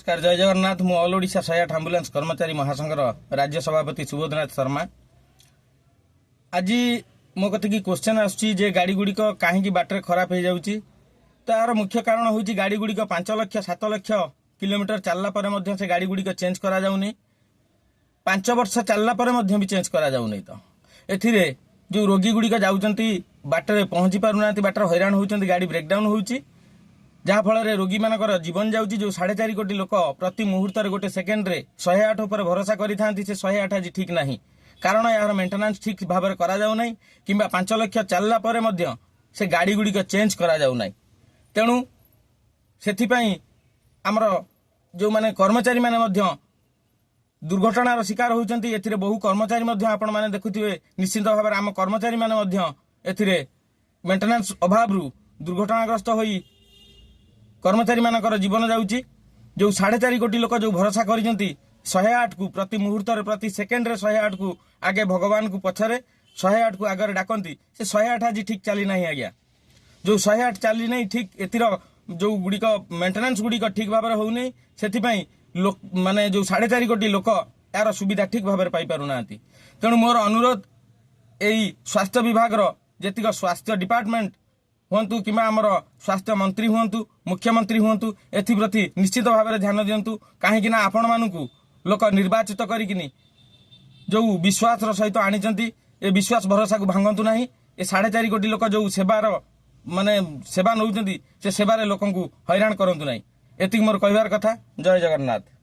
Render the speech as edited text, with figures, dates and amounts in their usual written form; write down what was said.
नमस्कार जय जगन्नाथ मु ऑल ओडिशा 108 आंबुलांस कर्मचारी महासंघर राज्य सभापति सुबोधनाथ शर्मा। आज मो कत की क्वेश्चन आसुची गाड़ी गुड़िक कहीं बाटर खराब हो जाऊँगी तार मुख्य कारण हूँ गाड़ी गुड़िक 5 लाख 7 लाख किलोमीटर चलला से गाड़ी गुड़िक चेंज करा जाउनी 5 वर्ष चलला भी चेंज करा जाउनी। तो एथिरे जो रोगी गुड़िक जाउचंती बाटर पहुंची पारुना बाटर हैरान होउचंती गाड़ी ब्रेकडाउन होउची जहाँफल रोगी मानकर जीवन जाऊँगी जो 4.5 कोटी लोक प्रति मुहूर्त गोटे सेकेंड रे 108 उपर भरोसा करिथांती से 108 आज ठीक नहीं कारण यार मेंटेनेंस ठीक भाव में करा जाउ नहीं किंबा 5 लाख चलला परे मध्य से गाड़ी गुड़िक चेंज करा जाउ नहीं। तेणु सेथिपाई आमर जो माने कर्मचारी माने मध्य दुर्घटनार शिकार होउचंती एथिरे बहु कर्मचारी मध्य आपण माने देखुथिबे निश्चित भाव में आम कर्मचारी माने मध्य एथिरे मेंटेनेंस अभाव रु दुर्घटनाग्रस्त होई कर्मचारी मानकर जीवन जाऊँगी जो 4.5 कोटी लोक जो भरोसा करिसेंती 108 को प्रति मुहूर्त प्रति सेकेंड रे 108 को आगे भगवान को पछरे 108 को आगे डाकती से 108 आज ठीक चली ना आज्ञा जो 108 चली नहीं ठीक एतिर जो गुड़िक मेंटेनेंस गुड़िक ठीक भाव में होनी से माने जो 4.5 कोटी लोक यार सुविधा ठीक भाव में पाई पारुना। तेणु मोर अनुरोध यही स्वास्थ्य विभाग जेतिक स्वास्थ्य डिपार्टमेंट हुंतु कि आमर स्वास्थ्य मंत्री हुंतु मुख्यमंत्री हुंतु एप्रति निश्चित भाव में ध्यान दिंतु कहीं आपण मानू लोक निर्वाचित करिकिनी जो विश्वास सहित आनीचंती ए विश्वास भरोसा को भांगतु ना ये 4.5 कोटी लोक जो सेवार माने सेवा नौचंती से सेवारे लोक हैरान करंतु ना। एतिक मोर कहबार कथा। जय जगन्नाथ।